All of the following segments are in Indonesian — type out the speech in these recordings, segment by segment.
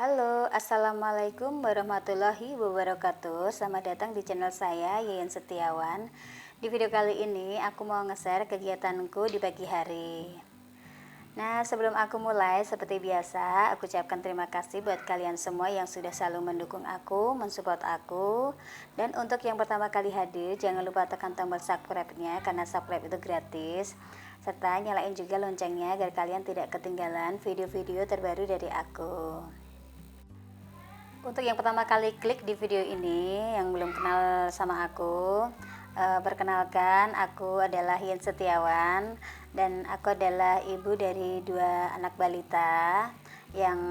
Halo, Assalamualaikum warahmatullahi wabarakatuh. Selamat datang di channel saya, Yayan Setiawan. Di video kali ini, aku mau nge-share kegiatanku di pagi hari. Nah, sebelum aku mulai, seperti biasa, aku ucapkan terima kasih buat kalian semua yang sudah selalu mendukung aku, mensupport aku. Dan untuk yang pertama kali hadir, jangan lupa tekan tombol subscribe-nya, karena subscribe itu gratis. Serta nyalain juga loncengnya, agar kalian tidak ketinggalan video-video terbaru dari aku. Untuk yang pertama kali klik di video ini yang belum kenal sama aku, perkenalkan aku adalah Yen Setiawan dan aku adalah ibu dari dua anak balita. Yang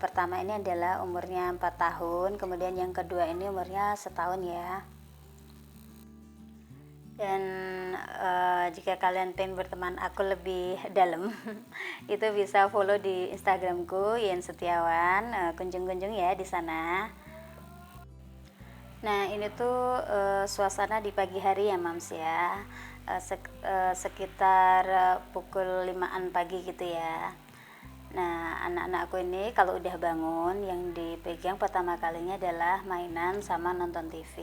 pertama ini adalah umurnya 4 tahun, kemudian yang kedua ini umurnya setahun ya. Dan jika kalian pengen berteman aku lebih dalam itu bisa follow di Instagramku Yen Setiawan, kunjung-kunjung ya di sana. Nah ini tuh suasana di pagi hari ya Mams ya, sekitar pukul 5-an pagi gitu ya. Nah anak-anakku ini kalau udah bangun yang dipegang pertama kalinya adalah mainan sama nonton TV.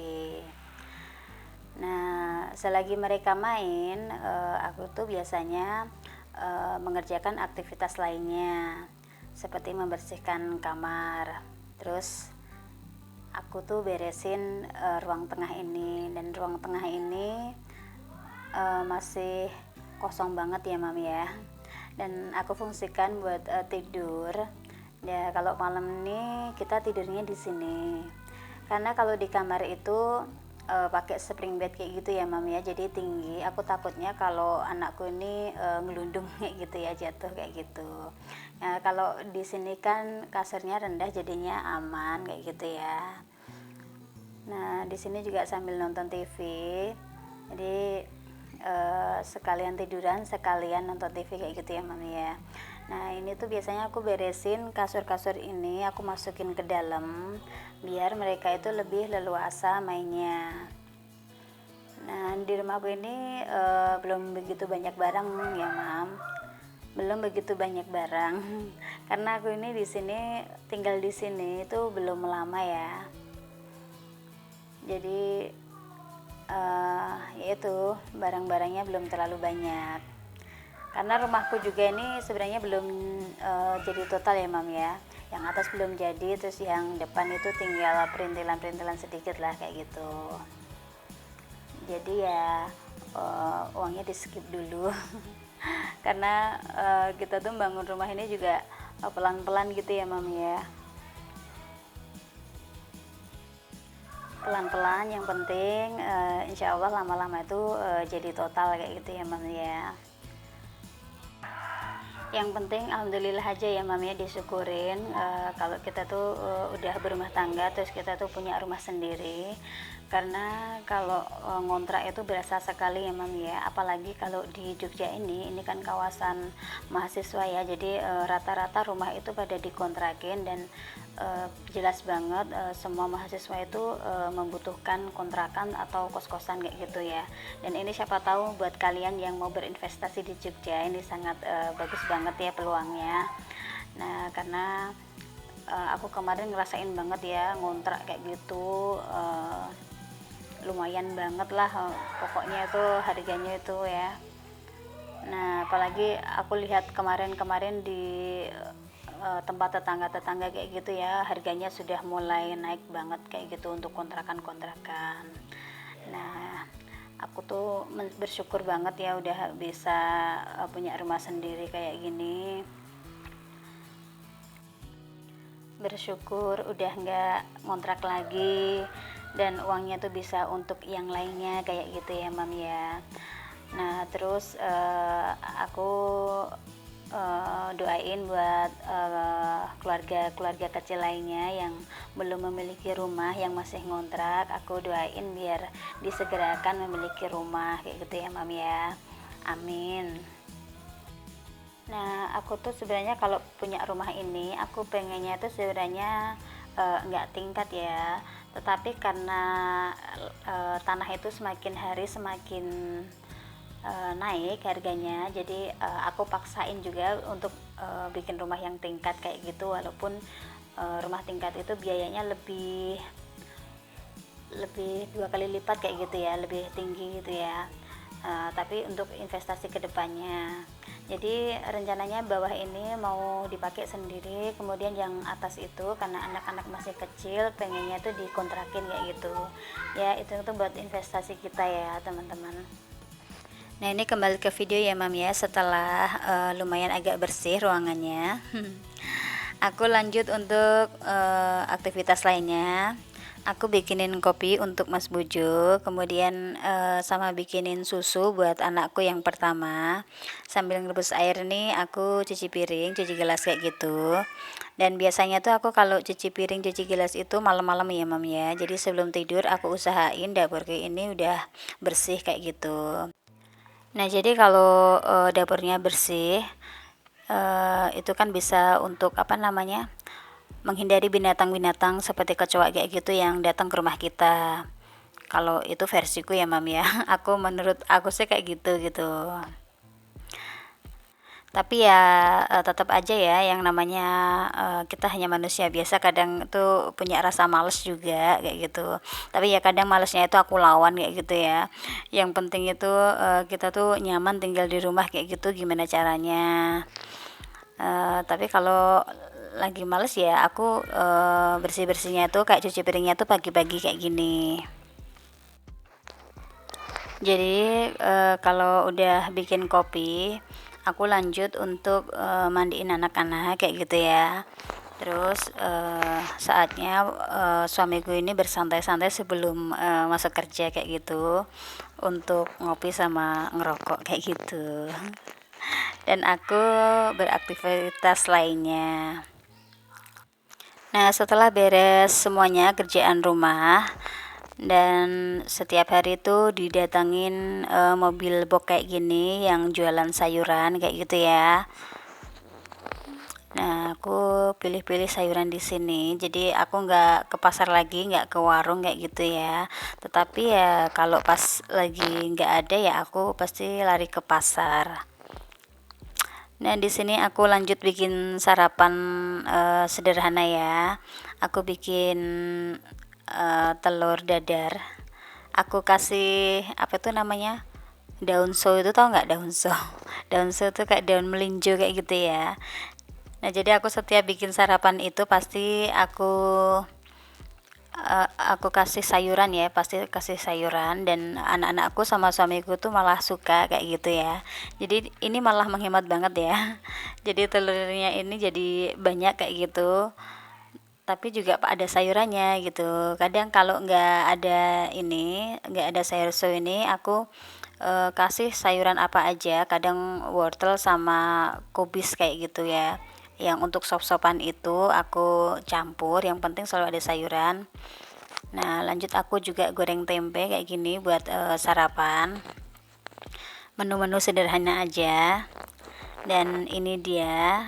Nah, selagi mereka main, aku tuh biasanya mengerjakan aktivitas lainnya, seperti membersihkan kamar. Terus aku tuh beresin ruang tengah ini, dan ruang tengah ini masih kosong banget ya Mami ya. Dan aku fungsikan buat tidur. Ya kalau malam ini kita tidurnya di sini. Karena kalau di kamar itu pakai spring bed kayak gitu ya Mami ya, jadi tinggi. Aku takutnya kalau anakku ini ngelundung kayak gitu ya, jatuh kayak gitu. Nah, kalau di sini kan kasurnya rendah jadinya aman kayak gitu ya. Nah di sini juga sambil nonton TV, jadi sekalian tiduran sekalian nonton TV kayak gitu ya Mami ya. Nah ini tuh biasanya aku beresin kasur-kasur ini, aku masukin ke dalam biar mereka itu lebih leluasa mainnya. Nah di rumahku ini belum begitu banyak barang ya Mam, belum begitu banyak barang karena aku ini di sini tinggal di sini itu belum lama ya. Jadi yaitu barang-barangnya belum terlalu banyak. Karena rumahku juga ini sebenarnya belum jadi total ya Mam ya. Yang atas belum jadi, terus yang depan itu tinggal perintilan-perintilan sedikit lah kayak gitu. Jadi ya uangnya di skip dulu. Karena kita tuh bangun rumah ini juga pelan-pelan gitu ya Mam ya. Pelan-pelan, yang penting insya Allah lama-lama itu jadi total kayak gitu ya Mam ya. Yang penting alhamdulillah aja ya Mam ya, disyukurin kalau kita tuh udah berumah tangga, terus kita tuh punya rumah sendiri. Karena kalau ngontrak itu berasa sekali ya Mam ya, apalagi kalau di Jogja ini kan kawasan mahasiswa ya, jadi rata-rata rumah itu pada dikontrakin. Dan jelas banget semua mahasiswa itu membutuhkan kontrakan atau kos-kosan kayak gitu ya. Dan ini siapa tahu buat kalian yang mau berinvestasi di Jogja ini sangat bagus banget ya peluangnya. Nah karena aku kemarin ngerasain banget ya ngontrak kayak gitu, lumayan banget lah pokoknya itu harganya itu ya. Nah apalagi aku lihat kemarin-kemarin di tempat tetangga-tetangga kayak gitu ya, harganya sudah mulai naik banget kayak gitu untuk kontrakan-kontrakan. Nah aku tuh bersyukur banget ya udah bisa punya rumah sendiri kayak gini. Bersyukur udah nggak ngontrak lagi, dan uangnya tuh bisa untuk yang lainnya kayak gitu ya Mam ya. Nah terus aku doain buat keluarga-keluarga kecil lainnya yang belum memiliki rumah, yang masih ngontrak, aku doain biar disegerakan memiliki rumah kayak gitu ya Mam ya. Amin. Nah aku tuh sebenarnya kalau punya rumah ini aku pengennya tuh sebenarnya nggak tingkat ya, tetapi karena tanah itu semakin hari semakin naik harganya, jadi aku paksain juga untuk bikin rumah yang tingkat kayak gitu, walaupun rumah tingkat itu biayanya lebih 2 kali lipat kayak gitu ya, lebih tinggi gitu ya. Tapi untuk investasi kedepannya, jadi rencananya bawah ini mau dipakai sendiri, kemudian yang atas itu karena anak-anak masih kecil pengennya tuh dikontrakin kayak gitu ya. Itu buat investasi kita ya teman-teman. Nah ini kembali ke video ya Mam ya, setelah lumayan agak bersih ruangannya aku lanjut untuk aktivitas lainnya. Aku bikinin kopi untuk Mas Bujo, kemudian sama bikinin susu buat anakku yang pertama. Sambil ngerebus air nih aku cuci piring, cuci gelas kayak gitu. Dan biasanya tuh aku kalau cuci piring, cuci gelas itu malam-malam ya Mam ya. Jadi sebelum tidur aku usahain dapurku ini udah bersih kayak gitu. Nah jadi kalau dapurnya bersih, itu kan bisa untuk apa namanya, menghindari binatang-binatang seperti kecoa kayak gitu yang datang ke rumah kita. Kalau itu versiku ya Mam ya. Menurut aku sih kayak gitu. Tapi ya tetap aja ya yang namanya kita hanya manusia biasa, kadang tuh punya rasa males juga kayak gitu. Tapi ya kadang malesnya itu aku lawan kayak gitu ya. Yang penting itu kita tuh nyaman tinggal di rumah kayak gitu, gimana caranya. Tapi kalau lagi males ya aku bersih-bersihnya tuh kayak cuci piringnya tuh pagi-pagi kayak gini. Jadi kalau udah bikin kopi aku lanjut untuk mandiin anak-anak kayak gitu ya. Terus saatnya suamiku ini bersantai-santai sebelum masuk kerja kayak gitu, untuk ngopi sama ngerokok kayak gitu. Dan aku beraktivitas lainnya. Nah setelah beres semuanya kerjaan rumah, dan setiap hari itu didatangin mobil box kayak gini yang jualan sayuran kayak gitu ya. Nah aku pilih-pilih sayuran di sini, jadi aku nggak ke pasar lagi, nggak ke warung kayak gitu ya. Tetapi ya kalau pas lagi nggak ada ya aku pasti lari ke pasar. Nah di sini aku lanjut bikin sarapan sederhana ya. Aku bikin telur dadar. Aku kasih apa tuh namanya, daun so, itu tau nggak daun so? Daun so tuh kayak daun melinjo kayak gitu ya. Nah jadi aku setiap bikin sarapan itu pasti aku kasih sayuran ya, pasti kasih sayuran. Dan anak-anakku sama suamiku tuh malah suka kayak gitu ya. Jadi ini malah menghemat banget ya. Jadi telurnya ini jadi banyak kayak gitu, tapi juga ada sayurannya gitu. Kadang kalau nggak ada sayur so ini, aku kasih sayuran apa aja, kadang wortel sama kubis kayak gitu ya. Yang untuk sop-sopan itu aku campur, yang penting selalu ada sayuran. Nah lanjut aku juga goreng tempe kayak gini buat sarapan. Menu-menu sederhana aja. Dan ini dia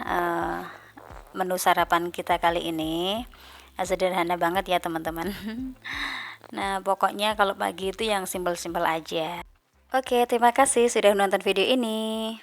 menu sarapan kita kali ini. Sederhana banget ya teman-teman. Nah pokoknya kalau pagi itu yang simpel-simpel aja. Oke, terima kasih sudah menonton video ini.